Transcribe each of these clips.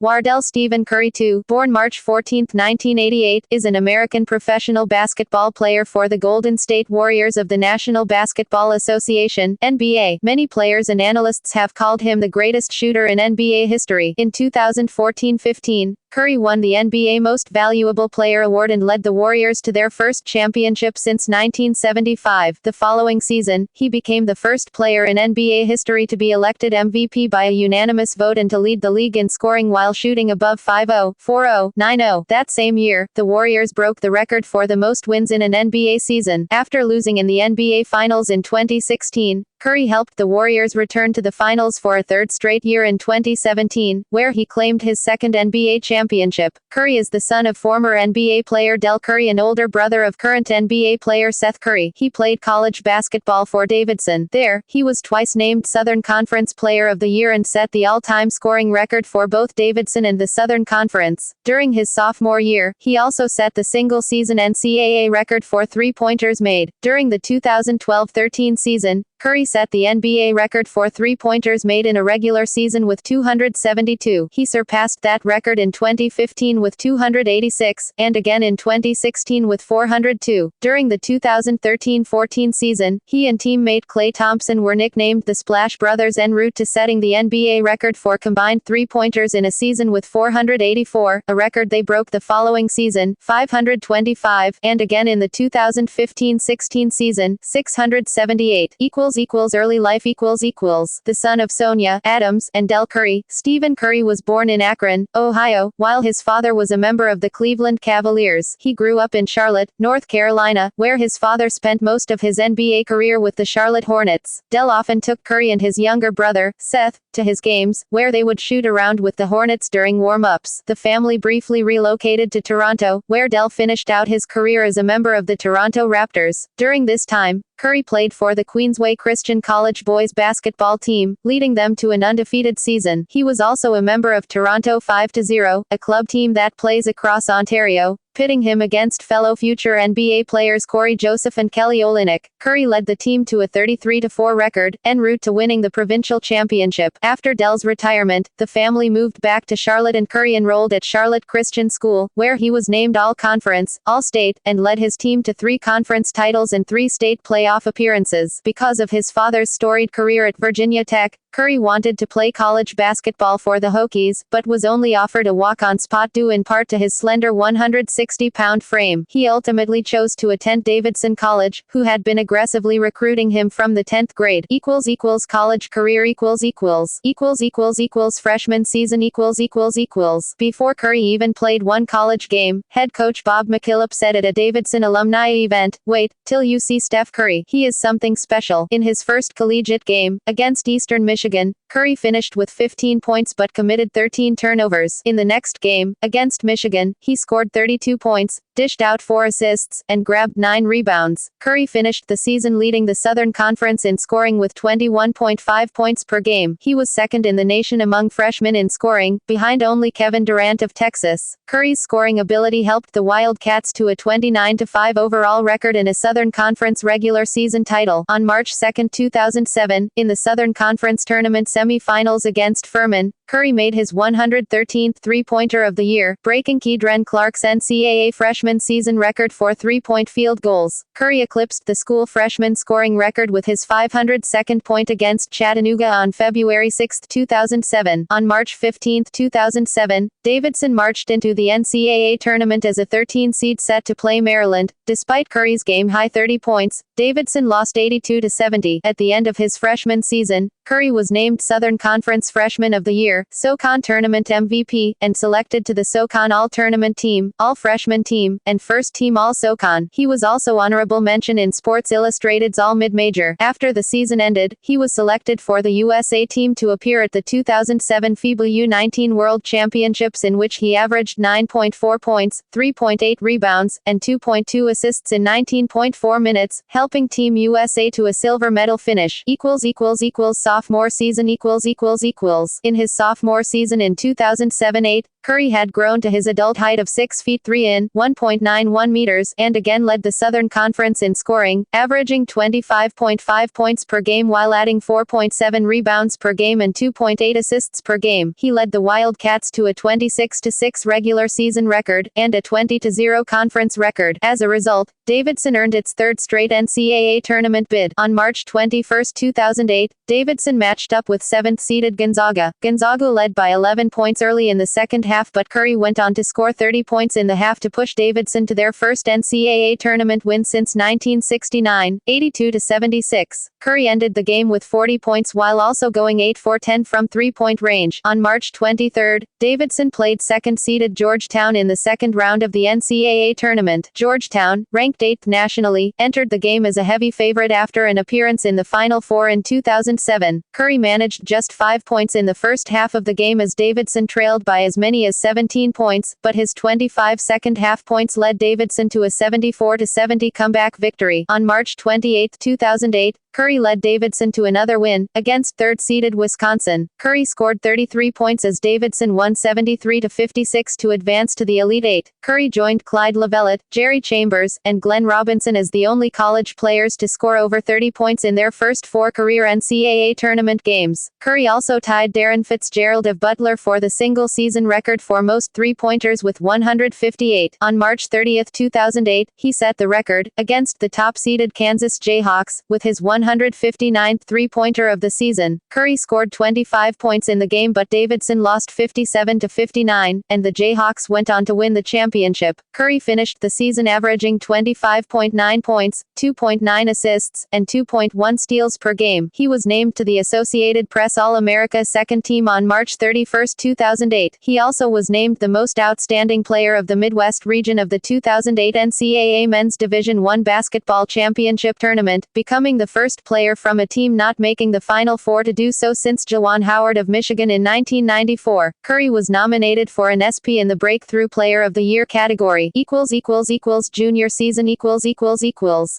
Wardell Stephen Curry II, born March 14, 1988, is an American professional basketball player for the Golden State Warriors of the National Basketball Association (NBA). Many players and analysts have called him the greatest shooter in NBA history. In 2014-15, Curry won the NBA Most Valuable Player award and led the Warriors to their first championship since 1975. The following season, he became the first player in NBA history to be elected MVP by a unanimous vote and to lead the league in scoring while shooting above 5-0, 4-0, 9-0. That same year, the Warriors broke the record for the most wins in an NBA season. After losing in the NBA Finals in 2016, Curry helped the Warriors return to the finals for a third straight year in 2017, where he claimed his second NBA championship. Curry is the son of former NBA player Del Curry and older brother of current NBA player Seth Curry. He played college basketball for Davidson. There, he was twice named Southern Conference Player of the Year and set the all-time scoring record for both Davidson and the Southern Conference. During his sophomore year, he also set the single-season NCAA record for three-pointers made. During the 2012-13 season, Curry set the NBA record for three-pointers made in a regular season with 272. He surpassed that record in 2015 with 286, and again in 2016 with 402. During the 2013-14 season, he and teammate Klay Thompson were nicknamed the Splash Brothers en route to setting the NBA record for combined three-pointers in a season with 484, a record they broke the following season, 525, and again in the 2015-16 season, 678. Early life The son of Sonia Adams and Del Curry, Stephen Curry was born in Akron, Ohio, while his father was a member of the Cleveland Cavaliers. He grew up in Charlotte, North Carolina, where his father spent most of his NBA career with the Charlotte Hornets. Del often took Curry and his younger brother, Seth, to his games, where they would shoot around with the Hornets during warm-ups. The family briefly relocated to Toronto, where Del finished out his career as a member of the Toronto Raptors. During this time, Curry played for the Queensway Christian College boys basketball team, leading them to an undefeated season. He was also a member of Toronto 5-0, a club team that plays across Ontario, pitting him against fellow future NBA players Corey Joseph and Kelly Olynyk. Curry led the team to a 33-4 record, en route to winning the provincial championship. After Del's retirement, the family moved back to Charlotte and Curry enrolled at Charlotte Christian School, where he was named All-Conference, All-State, and led his team to 3 conference titles and 3 state playoff appearances. Because of his father's storied career at Virginia Tech, Curry wanted to play college basketball for the Hokies, but was only offered a walk-on spot due in part to his slender 160-pound frame. He ultimately chose to attend Davidson College, who had been aggressively recruiting him from the 10th grade. College career freshman season Before Curry even played one college game, head coach Bob McKillop said at a Davidson alumni event, "Wait till you see Steph Curry. He is something special." In his first collegiate game, against Eastern Michigan, Curry finished with 15 points but committed 13 turnovers. In the next game, against Michigan, he scored 32 points, dished out 4 assists, and grabbed 9 rebounds. Curry finished the season leading the Southern Conference in scoring with 21.5 points per game. He was second in the nation among freshmen in scoring, behind only Kevin Durant of Texas. Curry's scoring ability helped the Wildcats to a 29-5 overall record and a Southern Conference regular season title. On March 2, 2007, in the Southern Conference Tournament semifinals against Furman, Curry made his 113th three-pointer of the year, breaking Kedren Clark's NCAA freshman season record for three-point field goals. Curry eclipsed the school freshman scoring record with his 502nd point against Chattanooga on February 6, 2007. On March 15, 2007, Davidson marched into the NCAA tournament as a 13 seed set to play Maryland. Despite Curry's game-high 30 points, Davidson lost 82-70. At the end of his freshman season, Curry was named Southern Conference Freshman of the Year, SoCon Tournament MVP, and selected to the SoCon All-Tournament Team, All-Freshman Team, and First Team All-SoCon. He was also honorable mention in Sports Illustrated's All-Mid-Major. After the season ended, he was selected for the USA team to appear at the 2007 FIBA U19 World Championships, in which he averaged 9.4 points, 3.8 rebounds, and 2.2 assists in 19.4 minutes, helping Team USA to a silver medal finish. Sophomore season In his sophomore season in 2007-8, Curry had grown to his adult height of 6 feet 3 in 1.91 meters and again led the Southern Conference in scoring, averaging 25.5 points per game while adding 4.7 rebounds per game and 2.8 assists per game. He led the Wildcats to a 26-6 regular season record and a 20-0 conference record. As a result, Davidson earned its third straight NCAA tournament bid. On March 21, 2008, Davidson matched up with 7th-seeded Gonzaga. Gonzaga led by 11 points early in the second half, but Curry went on to score 30 points in the half to push Davidson to their first NCAA tournament win since 1969, 82-76. Curry ended the game with 40 points while also going 8 for 10 from three-point range. On March 23, Davidson played second-seeded Georgetown in the second round of the NCAA tournament. Georgetown, ranked 8th nationally, entered the game as a heavy favorite after an appearance in the Final Four in 2007. Curry managed just 5 points in the first half of the game as Davidson trailed by as many as 17 points, but his 25 second-half points led Davidson to a 74-70 comeback victory. On March 28, 2008, Curry led Davidson to another win, against third-seeded Wisconsin. Curry scored 33 points as Davidson won 73-56 to advance to the Elite Eight. Curry joined Clyde Lovellette, Jerry Chambers, and Glenn Robinson as the only college players to score over 30 points in their first 4 career NCAA tournament games. Curry also tied Darren Fitzgerald of Butler for the single-season record for most three-pointers with 158. On March 30, 2008, he set the record, against the top-seeded Kansas Jayhawks, with his 159th three-pointer of the season. Curry scored 25 points in the game, but Davidson lost 57-59, and the Jayhawks went on to win the championship. Curry finished the season averaging 25.9 points, 2.9 assists, and 2.1 steals per game. He was named to the Associated Press All-America second team on March 31, 2008. He also was named the most outstanding player of the Midwest region of the 2008 NCAA Men's Division I Basketball Championship Tournament, becoming the first player from a team not making the Final Four to do so since Juwan Howard of Michigan in 1994. Curry was nominated for an SP in the Breakthrough Player of the Year category. Junior season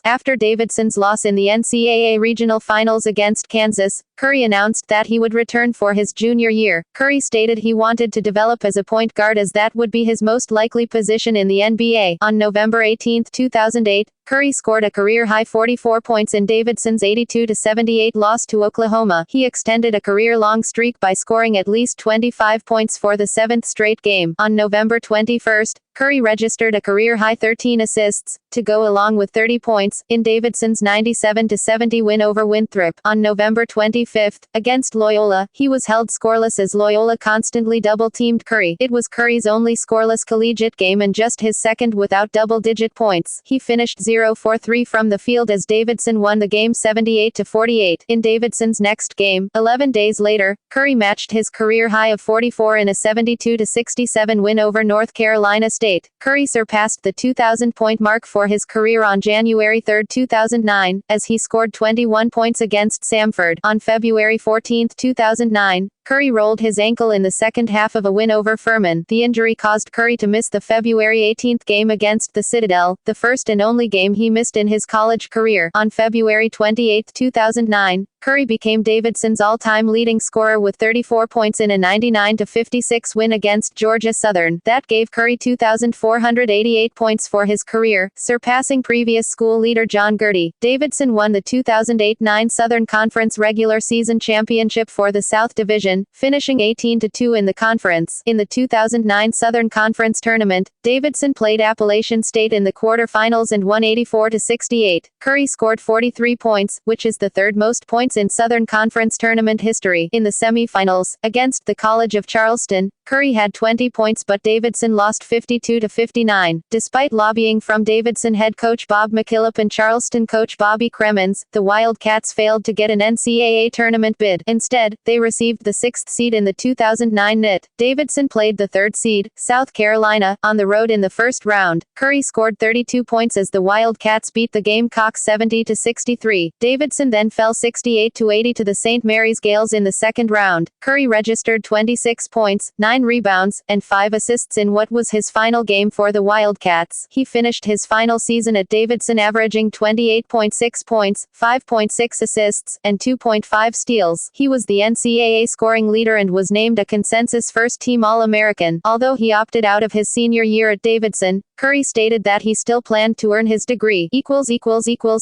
After Davidson's loss in the NCAA Regional Finals against Kansas, Curry announced that he would return for his junior year. Curry stated he wanted to develop as a point guard as that would be his most likely position in the NBA. On November 18, 2008, Curry scored a career-high 44 points in Davidson's 82-78 loss to Oklahoma. He extended a career-long streak by scoring at least 25 points for the 7th straight game. On November 21, Curry registered a career-high 13 assists, to go along with 30 points, in Davidson's 97-70 win over Winthrop. On November 25, against Loyola, he was held scoreless as Loyola constantly double-teamed Curry. It was Curry's only scoreless collegiate game and just his second without double-digit points. He finished 0 for 3 from the field as Davidson won the game 78-48. In Davidson's next game, 11 days later, Curry matched his career high of 44 in a 72-67 win over North Carolina State. Curry surpassed the 2,000-point mark for his career on January 3, 2009, as he scored 21 points against Samford. On February 14, 2009, Curry rolled his ankle in the second half of a win over Furman. The injury caused Curry to miss the February 18 game against the Citadel, the first and only game he missed in his college career. On February 28, 2009, Curry became Davidson's all-time leading scorer with 34 points in a 99-56 win against Georgia Southern. That gave Curry 2,488 points for his career, surpassing previous school leader John Gertie. Davidson won the 2008-9 Southern Conference regular season championship for the South Division, finishing 18-2 in the conference. In the 2009 Southern Conference tournament, Davidson played Appalachian State in the quarterfinals and won 84-68. Curry scored 43 points, which is the third most points in Southern Conference tournament history. In the semifinals, against the College of Charleston, Curry had 20 points but Davidson lost 52-59. Despite lobbying from Davidson head coach Bob McKillop and Charleston coach Bobby Cremins, the Wildcats failed to get an NCAA tournament bid. Instead, they received the 6th seed in the 2009 NIT. Davidson played the 3rd seed, South Carolina, on the road in the first round. Curry scored 32 points as the Wildcats beat the Gamecocks 70-63. Davidson then fell 68 78-80 to the St. Mary's Gales in the second round. Curry registered 26 points, 9 rebounds, and 5 assists in what was his final game for the Wildcats. He finished his final season at Davidson averaging 28.6 points, 5.6 assists, and 2.5 steals. He was the NCAA scoring leader and was named a consensus first-team All-American. Although he opted out of his senior year at Davidson, Curry stated that he still planned to earn his degree.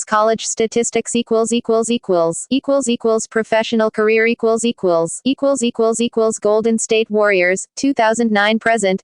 College statistics professional career Golden State Warriors 2009 present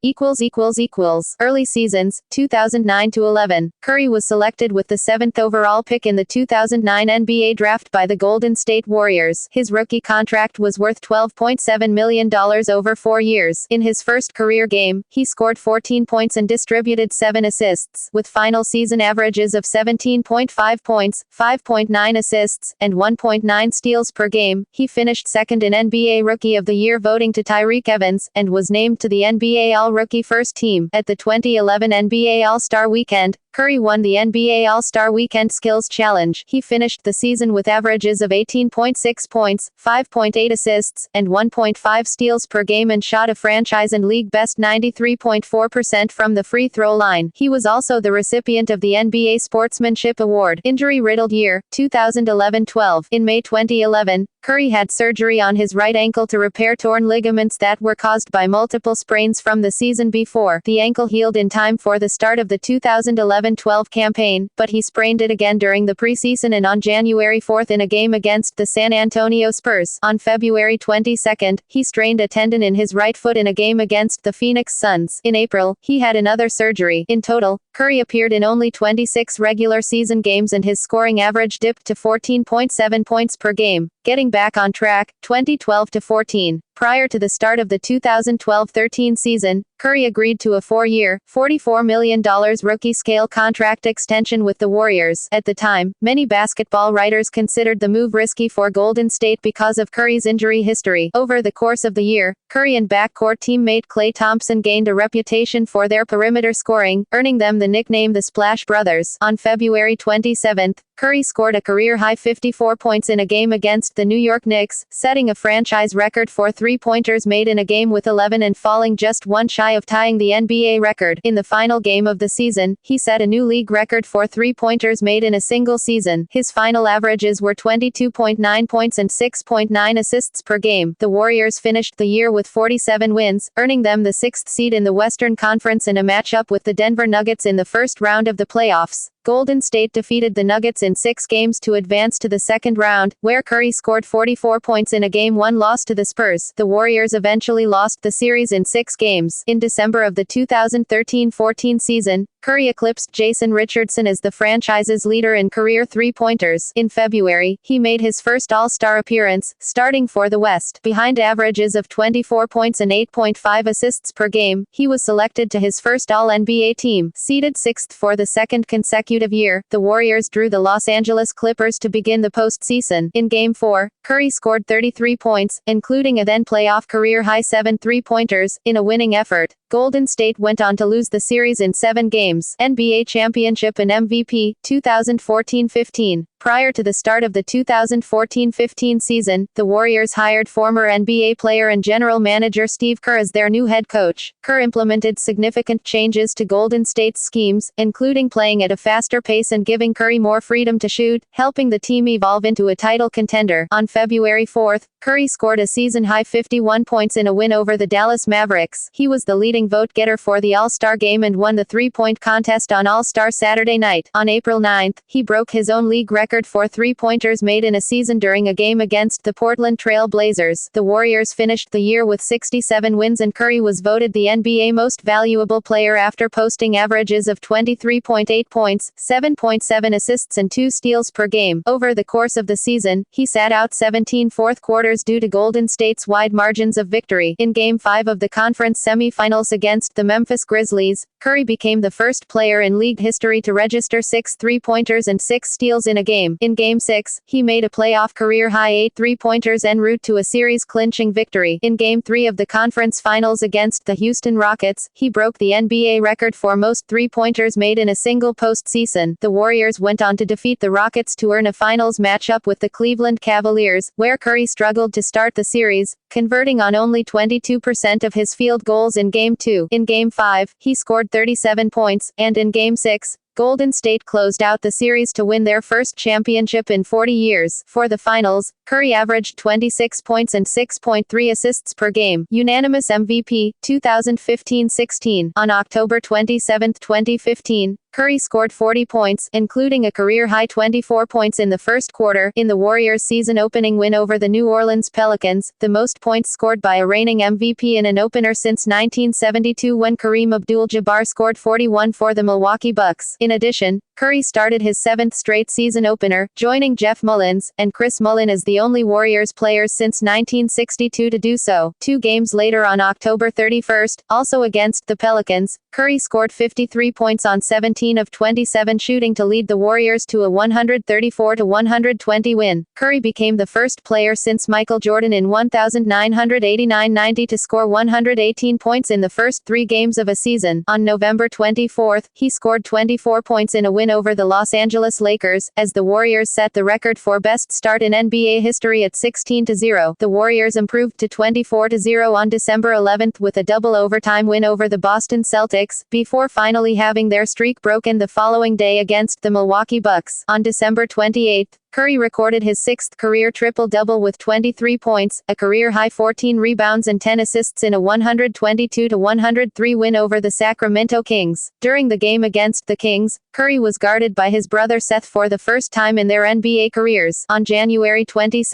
early seasons 2009 to 11. Curry was selected with the 7th overall pick in the 2009 NBA draft by the Golden State Warriors. His rookie contract was worth $12.7 million over 4 years. In his first career game, he scored 14 points and distributed 7 assists, with final season averages of 17.5 points, 5.9 assists, and 1.9 steals per game. He finished second in NBA Rookie of the Year voting to Tyreke Evans, and was named to the NBA All-Rookie First Team. At the 2011 NBA All-Star Weekend, Curry won the NBA All-Star Weekend Skills Challenge. He finished the season with averages of 18.6 points, 5.8 assists, and 1.5 steals per game and shot a franchise and league best 93.4% from the free throw line. He was also the recipient of the NBA Sportsmanship Award. Injury-riddled year, 2011-12. In May 2011, Curry had surgery on his right ankle to repair torn ligaments that were caused by multiple sprains from the season before. The ankle healed in time for the start of the 2011-12 campaign, but he sprained it again during the preseason and on January 4 in a game against the San Antonio Spurs. On February 22, he strained a tendon in his right foot in a game against the Phoenix Suns. In April, he had another surgery. In total, Curry appeared in only 26 regular season games and his scoring average dipped to 14.7 points per game. Getting back on track, 2012-14. Prior to the start of the 2012-13 season, Curry agreed to a 4-year, $44 million rookie-scale contract extension with the Warriors. At the time, many basketball writers considered the move risky for Golden State because of Curry's injury history. Over the course of the year, Curry and backcourt teammate Klay Thompson gained a reputation for their perimeter scoring, earning them the nickname the Splash Brothers. On February 27, Curry scored a career-high 54 points in a game against the New York Knicks, setting a franchise record for three-pointers made in a game with 11 and falling just one shy of tying the NBA record. In the final game of the season, he set a new league record for three-pointers made in a single season. His final averages were 22.9 points and 6.9 assists per game. The Warriors finished the year with 47 wins, earning them the 6th seed in the Western Conference in a matchup with the Denver Nuggets in the first round of the playoffs. Golden State defeated the Nuggets in 6 games to advance to the second round, where Curry scored 44 points in a Game 1 loss to the Spurs. The Warriors eventually lost the series in 6 games. In December of the 2013-14 season, Curry eclipsed Jason Richardson as the franchise's leader in career three-pointers. In February, he made his first All-Star appearance, starting for the West. Behind averages of 24 points and 8.5 assists per game, he was selected to his first All-NBA team. Seeded 6th for the second consecutive year, the Warriors drew the Los Angeles Clippers to begin the postseason. In Game 4, Curry scored 33 points, including a then-playoff career-high 7 three-pointers, in a winning effort. Golden State went on to lose the series in 7 games. NBA championship and MVP, 2014-15. Prior to the start of the 2014-15 season, the Warriors hired former NBA player and general manager Steve Kerr as their new head coach. Kerr implemented significant changes to Golden State's schemes, including playing at a faster pace and giving Curry more freedom to shoot, helping the team evolve into a title contender. On February 4, Curry scored a season-high 51 points in a win over the Dallas Mavericks. He was the leading vote-getter for the All-Star game and won the three-point contest on All-Star Saturday night. On April 9, he broke his own league record for three-pointers made in a season during a game against the Portland Trail Blazers. The Warriors finished the year with 67 wins and Curry was voted the NBA Most Valuable Player after posting averages of 23.8 points, 7.7 assists and 2 steals per game. Over the course of the season, he sat out 17 fourth quarters due to Golden State's wide margins of victory. In Game 5 of the conference semifinals against the Memphis Grizzlies, Curry became the first player in league history to register 6 three-pointers and 6 steals in a game game. In Game 6, he made a playoff career-high 8 three-pointers en route to a series-clinching victory. In Game 3 of the conference finals against the Houston Rockets, he broke the NBA record for most three-pointers made in a single postseason. The Warriors went on to defeat the Rockets to earn a finals matchup with the Cleveland Cavaliers, where Curry struggled to start the series, converting on only 22% of his field goals in Game 2. In Game 5, he scored 37 points, and in Game 6, Golden State closed out the series to win their first championship in 40 years. For the finals, Curry averaged 26 points and 6.3 assists per game. Unanimous MVP, 2015-16. On October 27, 2015, Curry scored 40 points, including a career-high 24 points in the first quarter, in the Warriors' season-opening win over the New Orleans Pelicans, the most points scored by a reigning MVP in an opener since 1972 when Kareem Abdul-Jabbar scored 41 for the Milwaukee Bucks. In addition, Curry started his 7th straight season opener, joining Jeff Mullins, and Chris Mullin as the only Warriors players since 1962 to do so. 2 games later on October 31, also against the Pelicans, Curry scored 53 points on 17 of 27 shooting to lead the Warriors to a 134-120 win. Curry became the first player since Michael Jordan in 1989-90 to score 118 points in the first 3 games of a season. On November 24, he scored 24 points in a win over the Los Angeles Lakers, as the Warriors set the record for best start in NBA history at 16-0. The Warriors improved to 24-0 on December 11 with a double overtime win over the Boston Celtics, before finally having their streak broken the following day against the Milwaukee Bucks. On December 28, Curry recorded his 6th career triple-double with 23 points, a career-high 14 rebounds and 10 assists in a 122-103 win over the Sacramento Kings. During the game against the Kings, Curry was guarded by his brother Seth for the first time in their NBA careers. On January 22,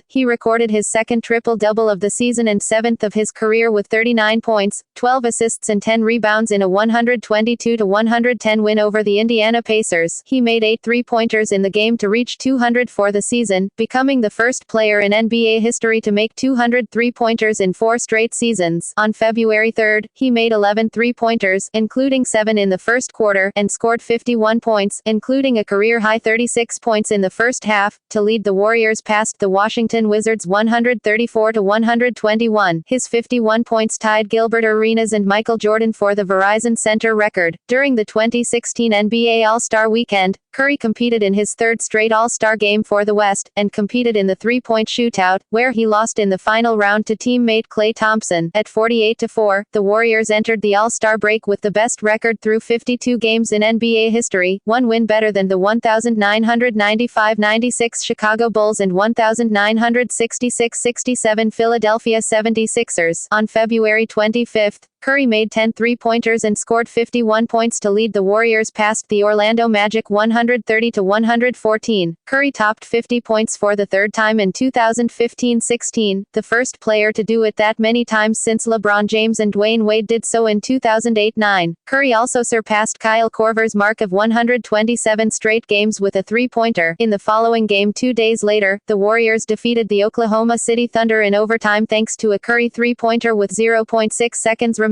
he recorded his 2nd triple-double of the season and 7th of his career with 39 points, 12 assists and 10 rebounds in a 122-110 win over the Indiana Pacers. He made 8 three-pointers in the game to reach 200 for the season, becoming the first player in NBA history to make 200 three-pointers in 4 straight seasons. On February 3, he made 11 three-pointers, including 7 in the first quarter, and scored 51 points, including a career-high 36 points in the first half, to lead the Warriors past the Washington Wizards 134-121. His 51 points tied Gilbert Arenas and Michael Jordan for the Verizon Center record. During the 2016 NBA All-Star Weekend, Curry competed in his 3rd straight All-Star game for the West, and competed in the three-point shootout, where he lost in the final round to teammate Klay Thompson. At 48-4, the Warriors entered the All-Star break with the best record through 52 games in NBA history, 1 win better than the 1995-96 Chicago Bulls and 1966-67 Philadelphia 76ers. On February 25, Curry made 10 three-pointers and scored 51 points to lead the Warriors past the Orlando Magic 130-114. Curry topped 50 points for the 3rd time in 2015-16, the first player to do it that many times since LeBron James and Dwayne Wade did so in 2008-9. Curry also surpassed Kyle Korver's mark of 127 straight games with a three-pointer. In the following game 2 days later, the Warriors defeated the Oklahoma City Thunder in overtime thanks to a Curry three-pointer with 0.6 seconds remaining.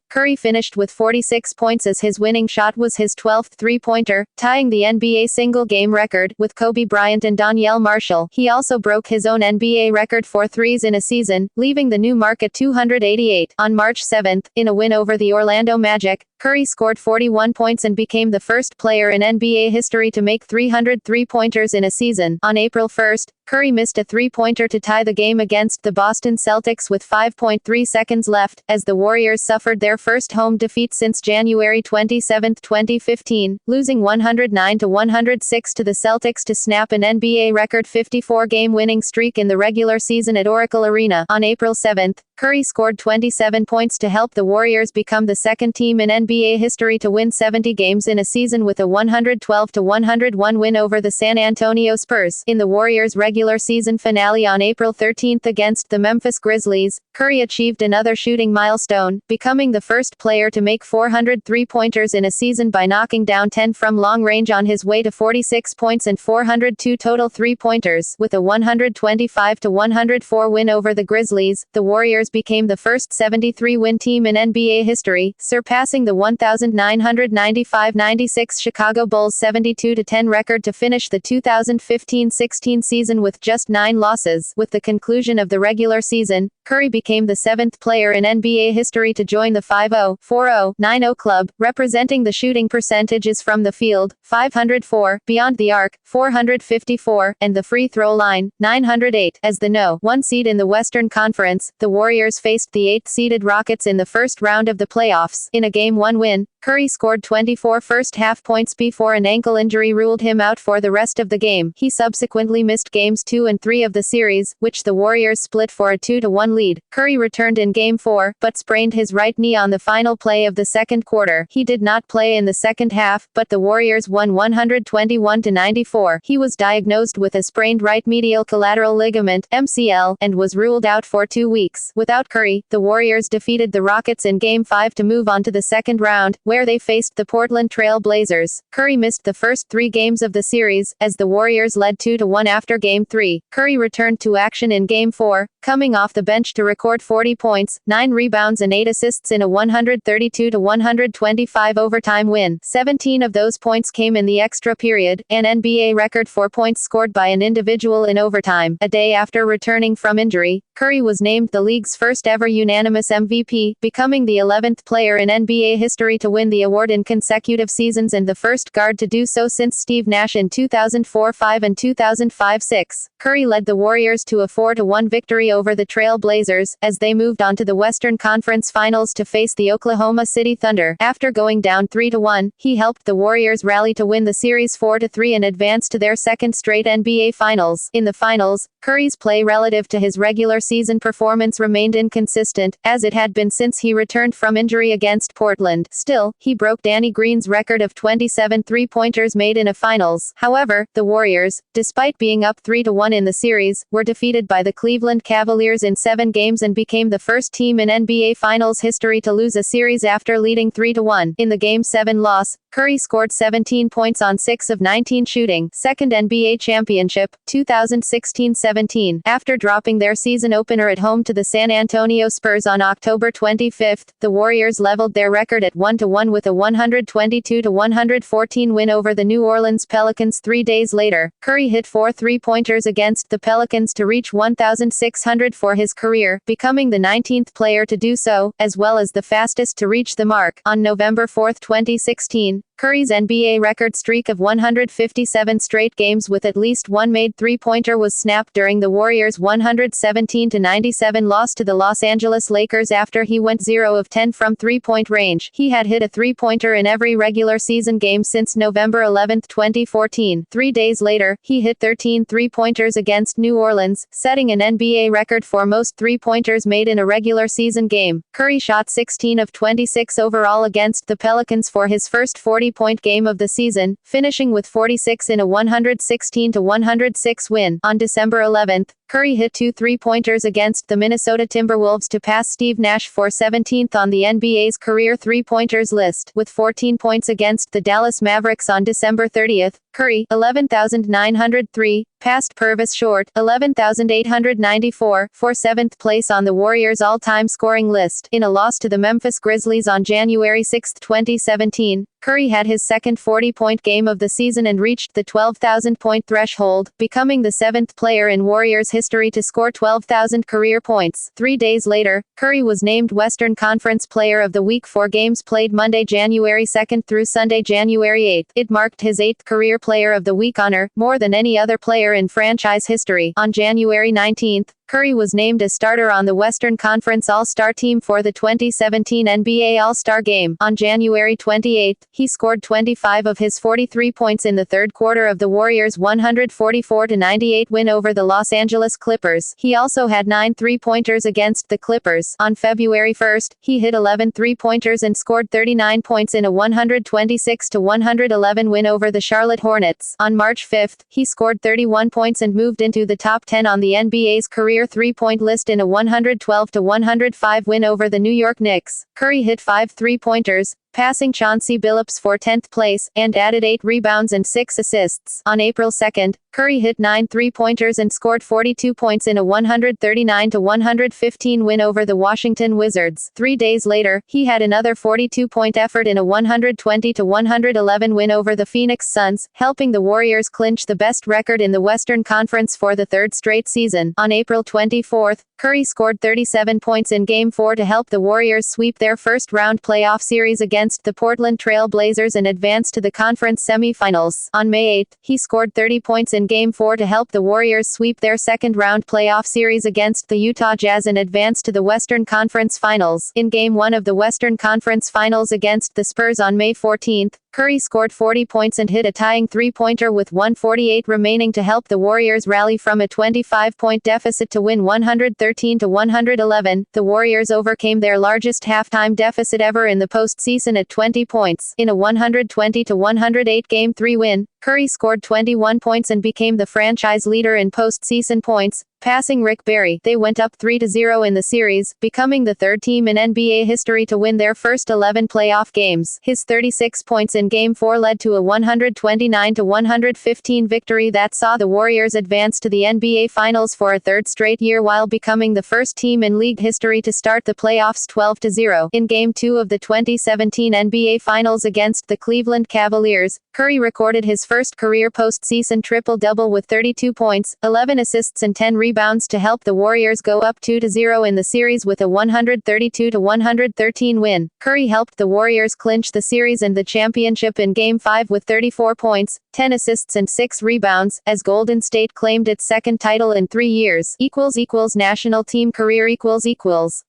Curry finished with 46 points as his winning shot was his 12th three-pointer, tying the NBA single-game record with Kobe Bryant and Donyell Marshall. He also broke his own NBA record for threes in a season, leaving the new mark at 288. On March 7, in a win over the Orlando Magic, Curry scored 41 points and became the first player in NBA history to make 300 three-pointers in a season. On April 1, Curry missed a three-pointer to tie the game against the Boston Celtics with 5.3 seconds left, as the Warriors suffered their first home defeat since January 27, 2015, losing 109-106 to the Celtics to snap an NBA record 54-game winning streak in the regular season at Oracle Arena. On April 7, Curry scored 27 points to help the Warriors become the second team in NBA history to win 70 games in a season with a 112-101 win over the San Antonio Spurs. In the Warriors' regular season finale on April 13 against the Memphis Grizzlies, Curry achieved another shooting milestone, becoming the first player to make 400 three-pointers in a season by knocking down 10 from long range on his way to 46 points and 402 total three-pointers. With a 125-104 win over the Grizzlies, the Warriors Warriors became the first 73-win team in NBA history, surpassing the 1995-96 Chicago Bulls' 72-10 record to finish the 2015-16 season with just 9 losses. With the conclusion of the regular season, Curry became the 7th player in NBA history to join the 5-0, 4-0, 9-0 club, representing the shooting percentages from the field, 504, beyond the arc, 454, and the free throw line, 908. As the No. 1 seed in the Western Conference, the Warriors faced the 8th-seeded Rockets in the first round of the playoffs. In a Game 1 win, Curry scored 24 first-half points before an ankle injury ruled him out for the rest of the game. He subsequently missed Games 2 and 3 of the series, which the Warriors split for a 2-1 lead. Curry returned in Game 4, but sprained his right knee on the final play of the second quarter. He did not play in the second half, but the Warriors won 121-94. He was diagnosed with a sprained right medial collateral ligament (MCL) and was ruled out for 2 weeks. Without Curry, the Warriors defeated the Rockets in Game 5 to move on to the second round, where they faced the Portland Trail Blazers. Curry missed the first 3 games of the series, as the Warriors led 2-1 after Game 3. Curry returned to action in Game 4, coming off the bench to record 40 points, 9 rebounds and 8 assists in a 132-125 overtime win. 17 of those points came in the extra period, an NBA record for points scored by an individual in overtime. A day after returning from injury, Curry was named the league's first-ever unanimous MVP, becoming the 11th player in NBA history to win the award in consecutive seasons and the first guard to do so since Steve Nash in 2004-05 and 2005-06. Curry led the Warriors to a 4-1 victory over the Trail Blazers, as they moved on to the Western Conference Finals to face the Oklahoma City Thunder. After going down 3-1, he helped the Warriors rally to win the series 4-3 and advance to their second straight NBA Finals. In the Finals, Curry's play relative to his regular season performance remained inconsistent, as it had been since he returned from injury against Portland. Still, he broke Danny Green's record of 27 three-pointers made in a Finals. However, the Warriors, despite being up 3-1 in the series, were defeated by the Cleveland Cavaliers in 7 games and became the first team in NBA Finals history to lose a series after leading 3-1. In the Game 7 loss, Curry scored 17 points on 6 of 19 shooting. Second NBA championship, 2016-17. After dropping their season opener at home to the San Antonio Spurs on October 25, the Warriors leveled their record at 1-1 with a 122-114 win over the New Orleans Pelicans 3 days later. Curry hit 4 three-pointers against the Pelicans to reach 1,600 for his career, becoming the 19th player to do so, as well as the fastest to reach the mark. On November 4, 2016, Curry's NBA record streak of 157 straight games with at least one made three-pointer was snapped during the Warriors' 117-97 loss to the Los Angeles Lakers after he went 0 of 10 from three-point range. He had hit a three-pointer in every regular season game since November 11, 2014. 3 days later, he hit 13 three-pointers against New Orleans, setting an NBA record for most three-pointers made in a regular season game. Curry shot 16 of 26 overall against the Pelicans for his first 40-point game of the season, finishing with 46 in a 116-106 win. On December 11, Curry hit 2 three-pointers against the Minnesota Timberwolves to pass Steve Nash for 17th on the NBA's career three-pointers list. With 14 points against the Dallas Mavericks on December 30, Curry, 11,903, passed Purvis Short, 11,894, for 7th place on the Warriors' all-time scoring list. In a loss to the Memphis Grizzlies on January 6, 2017, Curry had his second 40-point game of the season and reached the 12,000-point threshold, becoming the 7th player in Warriors history to score 12,000 career points. 3 days later, Curry was named Western Conference Player of the Week for games played Monday, January 2 through Sunday, January 8. It marked his 8th Career Player of the Week honor, more than any other player in franchise history. On January 19, Curry was named a starter on the Western Conference All-Star team for the 2017 NBA All-Star Game. On January 28, he scored 25 of his 43 points in the third quarter of the Warriors' 144-98 win over the Los Angeles Clippers. He also had 9 three-pointers against the Clippers. On February 1, he hit 11 three-pointers and scored 39 points in a 126-111 win over the Charlotte Hornets. On March 5, he scored 31 points and moved into the top 10 on the NBA's career three-point list in a 112-105 win over the New York Knicks. Curry hit 5 three-pointers, passing Chauncey Billups for 10th place, and added 8 rebounds and 6 assists. On April 2, Curry hit 9 three-pointers and scored 42 points in a 139-115 win over the Washington Wizards. 3 days later, he had another 42-point effort in a 120-111 win over the Phoenix Suns, helping the Warriors clinch the best record in the Western Conference for the third straight season. On April 24, Curry scored 37 points in Game 4 to help the Warriors sweep their first-round playoff series against the Portland Trail Blazers and advance to the conference semifinals. On May 8, he scored 30 points in Game 4 to help the Warriors sweep their second-round playoff series against the Utah Jazz and advance to the Western Conference Finals. In Game 1 of the Western Conference Finals against the Spurs on May 14, Curry scored 40 points and hit a tying three-pointer with 1:48 remaining to help the Warriors rally from a 25-point deficit to win 113-111. The Warriors overcame their largest halftime deficit ever in the postseason at 20 points. In a 120-108 Game 3 win, Curry scored 21 points and became the franchise leader in postseason points, passing Rick Barry. They went up 3-0 in the series, becoming the third team in NBA history to win their first 11 playoff games. His 36 points in Game 4 led to a 129-115 victory that saw the Warriors advance to the NBA Finals for a third straight year while becoming the first team in league history to start the playoffs 12-0. In Game 2 of the 2017 NBA Finals against the Cleveland Cavaliers, Curry recorded his first career postseason triple-double with 32 points, 11 assists and 10 rebounds to help the Warriors go up 2-0 in the series with a 132-113 win. Curry helped the Warriors clinch the series and the championship in Game 5 with 34 points, 10 assists and 6 rebounds, as Golden State claimed its second title in 3 years. National team career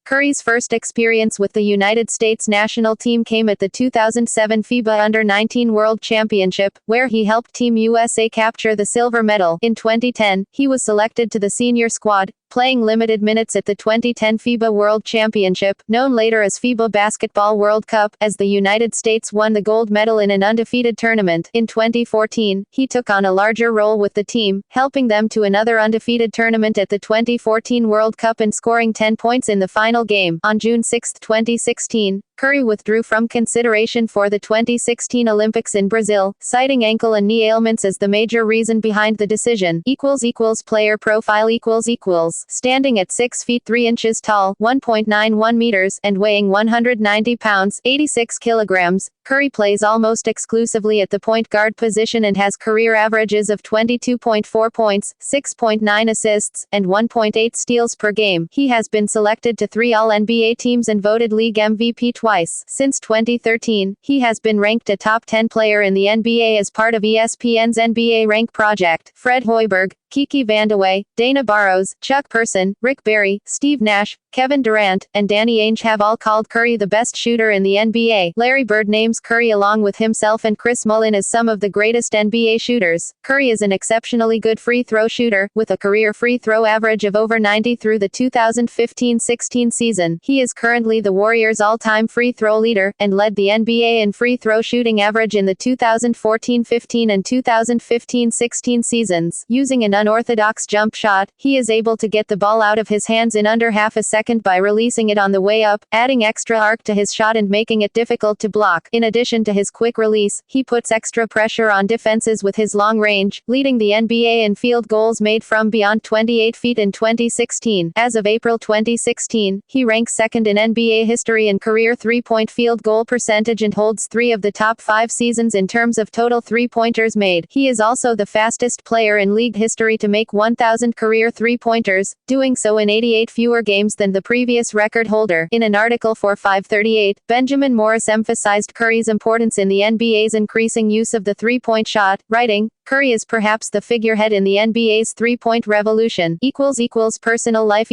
Curry's first experience with the United States national team came at the 2007 FIBA Under-19 World Championship, where he helped Team USA capture the silver medal. In 2010, he was selected to the senior squad, playing limited minutes at the 2010 FIBA World Championship, known later as FIBA Basketball World Cup, as the United States won the gold medal in an undefeated tournament. In 2014, he took on a larger role with the team, helping them to another undefeated tournament at the 2014 World Cup and scoring 10 points in the final game. On June 6, 2016, Curry withdrew from consideration for the 2016 Olympics in Brazil, citing ankle and knee ailments as the major reason behind the decision. Player profile Standing at 6 feet 3 inches tall, 1.91 meters, and weighing 190 pounds, 86 kilograms, Curry plays almost exclusively at the point guard position and has career averages of 22.4 points, 6.9 assists, and 1.8 steals per game. He has been selected to 3 All-NBA teams and voted league MVP twice. Since 2013, he has been ranked a top 10 player in the NBA as part of ESPN's NBA Rank Project. Fred Hoiberg, Kiki Vandeweghe, Dana Barros, Chuck Person, Rick Barry, Steve Nash, Kevin Durant, and Danny Ainge have all called Curry the best shooter in the NBA. Larry Bird names Curry along with himself and Chris Mullin as some of the greatest NBA shooters. Curry is an exceptionally good free throw shooter, with a career free throw average of over 90 through the 2015-16 season. He is currently the Warriors' all-time free throw leader, and led the NBA in free throw shooting average in the 2014-15 and 2015-16 seasons. Using an unorthodox jump shot, he is able to get the ball out of his hands in under half a second by releasing it on the way up, adding extra arc to his shot and making it difficult to block. In addition to his quick release, he puts extra pressure on defenses with his long range, leading the NBA in field goals made from beyond 28 feet in 2016. As of April 2016, he ranks second in NBA history in career three-point field goal percentage and holds 3 of the top 5 seasons in terms of total three-pointers made. He is also the fastest player in league history to make 1,000 career three-pointers, doing so in 88 fewer games than the previous record holder. In an article for 538, Benjamin Morris emphasized Curry's importance in the NBA's increasing use of the three-point shot, writing, "Curry is perhaps the figurehead in the NBA's three-point revolution." Personal life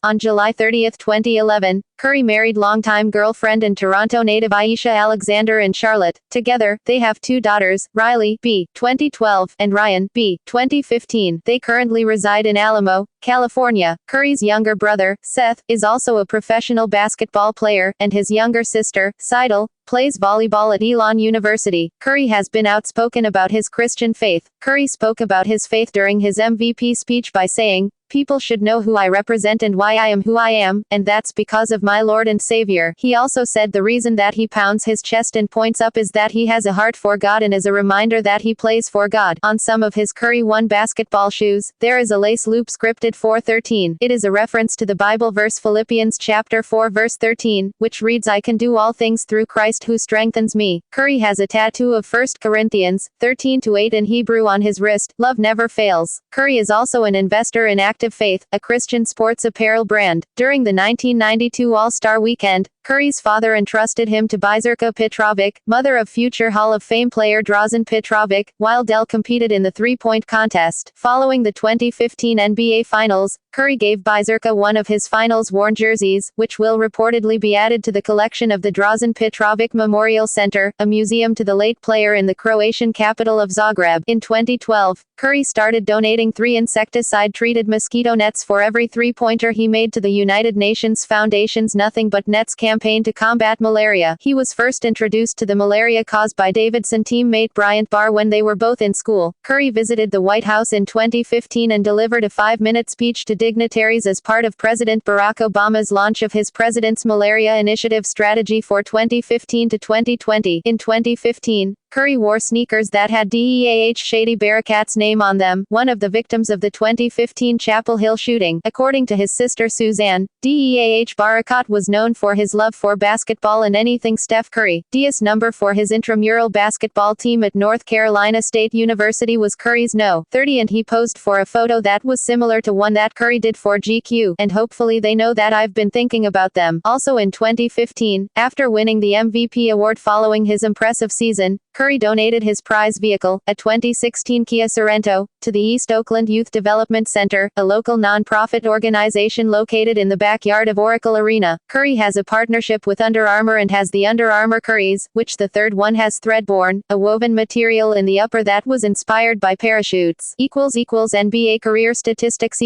On July 30, 2011, Curry married longtime girlfriend and Toronto native Aisha Alexander in Charlotte. Together, they have 2 daughters, Riley, B. 2012, and Ryan, B. 2015. They currently reside in Alamo, California. Curry's younger brother, Seth, is also a professional basketball player, and his younger sister, Seidel, plays volleyball at Elon University. Curry has been outspoken about his Christian faith. Curry spoke about his faith during his MVP speech by saying, People should know who I represent and why I am who I am, and that's because of my Lord and Savior. He also said the reason that he pounds his chest and points up is that he has a heart for God and is a reminder that he plays for God. On some of his Curry I basketball shoes, there is a lace loop scripted 4:13. It is a reference to the Bible verse Philippians chapter 4 verse 13, which reads, I can do all things through Christ who strengthens me. Curry has a tattoo of 1 Corinthians 13:8 in Hebrew on his wrist. Love never fails. Curry is also an investor in Active Faith, a Christian sports apparel brand. During the 1992 All-Star Weekend, Curry's father entrusted him to Bizerka Petrovic, mother of future Hall of Fame player Drazen Petrovic, while Dell competed in the three-point contest. Following the 2015 NBA Finals, Curry gave Bizerka one of his finals-worn jerseys, which will reportedly be added to the collection of the Drazen Petrovic Memorial Center, a museum to the late player in the Croatian capital of Zagreb. In 2012, Curry started donating 3 insecticide-treated mosquito nets for every three-pointer he made to the United Nations Foundation's Nothing But Nets campaign to combat malaria. He was first introduced to the malaria caused by Davidson teammate Bryant Barr when they were both in school. Curry visited the White House in 2015 and delivered a 5-minute speech to dignitaries as part of President Barack Obama's launch of his President's Malaria Initiative strategy for 2015 to 2020. In 2015, Curry wore sneakers that had DEAH Shady Bearcat's name on them, one of the victims of the 2015 Chapel Hill shooting. According to his sister Suzanne, DEAH Barakat was known for his love for basketball and anything Steph Curry. Diaz number for his intramural basketball team at North Carolina State University was Curry's No. 30, and he posed for a photo that was similar to one that Curry did for GQ, and hopefully they know that I've been thinking about them. Also in 2015, after winning the MVP award following his impressive season, Curry donated his prize vehicle, a 2016 Kia Sorento, to the East Oakland Youth Development Center, a local nonprofit organization located in the backyard of Oracle Arena. Curry has a partnership with Under Armour and has the Under Armour Curries, which the third one has threadborne, a woven material in the upper that was inspired by parachutes. NBA career statistics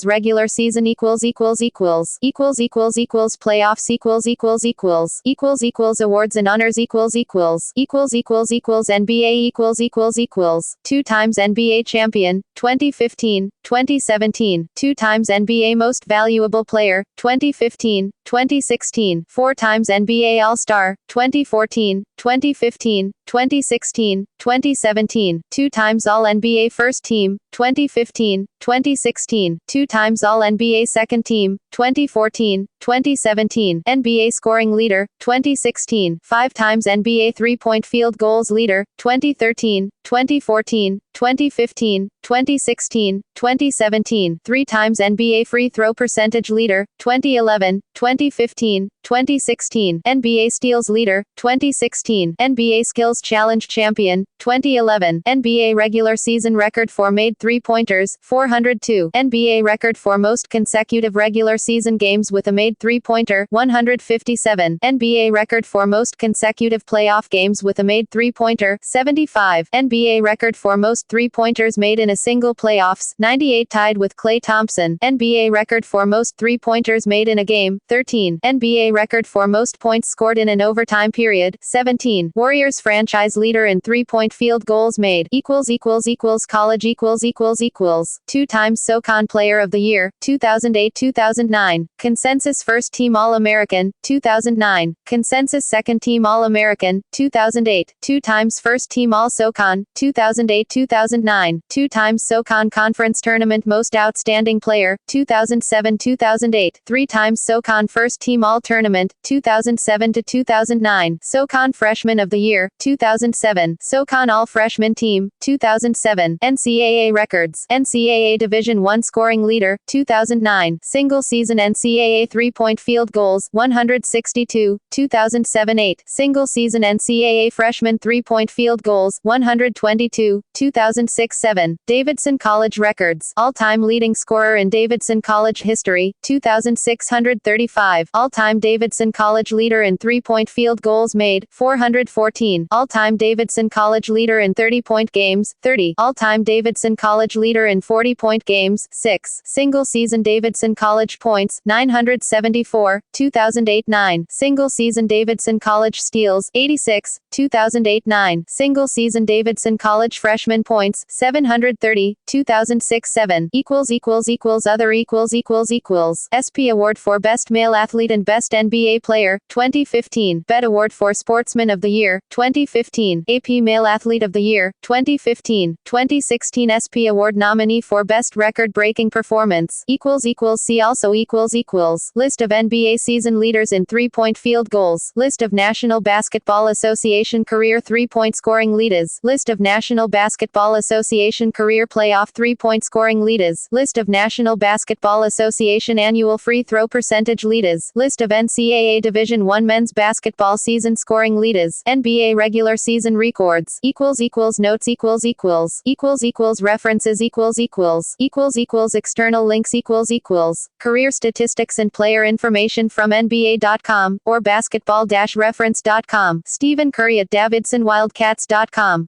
regular season playoffs awards and honors NBA 2 times NBA champion 2015 2017 2 times NBA most valuable player 2015 2016 4 times NBA All-Star 2014 2015 2016 2017 2 times All-NBA first team 2015 2016 2 times All-NBA second team 2014 2017 NBA scoring leader 2016 5 times NBA three-point field goals leader 2013 2014 2015 2016 2017 3 times NBA free throw percentage leader 2011 2015 2016 NBA steals leader 2016 NBA skills challenge champion 2011 NBA regular season record for made three-pointers 402 NBA record for most consecutive regular season games with a made three-pointer 157 NBA record for most consecutive playoff games with a made three-pointer 75 NBA record for most three-pointers made in a single playoffs 98 tied with Klay Thompson NBA record for most three-pointers made in a game 13 NBA record for most points scored in an overtime period 17 Warriors franchise leader in three-point field goals made college 2 times SoCon player of the year 2008-2009 consensus first team All-American 2009 consensus second team All-American 2008 2 times first team All-SoCon 2008-2009 2 times SoCon Conference Tournament most outstanding player 2007-2008 3 times SoCon first team All-Tournament 2007-2009 SoCon freshman of the year 2007 SoCon All-Freshman team 2007 NCAA records NCAA Division I scoring leader 2009 single season NCAA three-point field goals 162 2007-8 single season NCAA freshman three-point field goals 122 2006-7 Davidson College records all-time leading scorer in Davidson College history 2635 all-time Davidson College leader in three-point field goals made 414 all-time Davidson College leader in 30-point games 30 all-time Davidson College leader in 40-point games 6 single season Davidson College points 974 2008-9 single season Davidson College steals 86 2008-9 single season Davidson College freshman points, 730, 2006 7, other SP Award for Best Male Athlete and Best NBA Player, 2015, BET Award for Sportsman of the Year, 2015, AP Male Athlete of the Year, 2015, 2016 SP Award nominee for Best Record-Breaking Performance, See also List of NBA season leaders in three-point field goals, List of National Basketball Association career three-point scoring leaders, List of National Basketball Association career playoff three-point scoring leaders, List of National Basketball Association annual free throw percentage leaders, List of NCAA Division I men's basketball season scoring leaders, NBA regular season records, notes references external links career statistics and player information from NBA.com or basketball-reference.com. Stephen Curry at DavidsonWildcats.com.